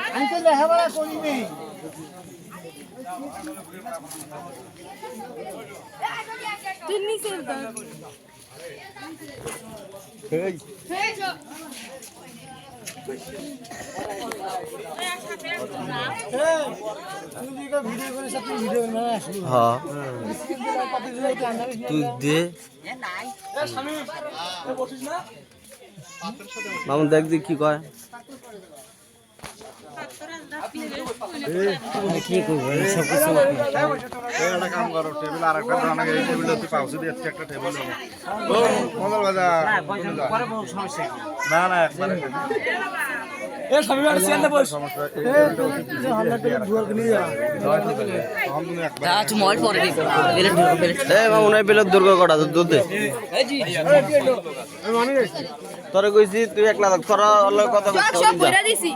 আমি তো লেখাপড়া করিনি। তুই নিচে মামুন দেখ দি কি কয় কি করবো সব কিছু একটা কাম করো টেবিল আর একটা অনেক এই টেবিলে তুই পাউছি দিয়ে একটা টেবিল ও মঙ্গল বাজার না না একবারে এ সবই আর সিয়ালে বস সমস্যা এ তো হামলা করে দুয়ার কে নিয়ে যা আচ্ছা মল পরে দিই বেলেট ঢুকো বেলেট এ মামুন এই বেলেট দুর্গ কটা দুধ দে এই জি আমি মানে তোরে কইছি তুই একলা তোরা কথা সব বইরা দিছি।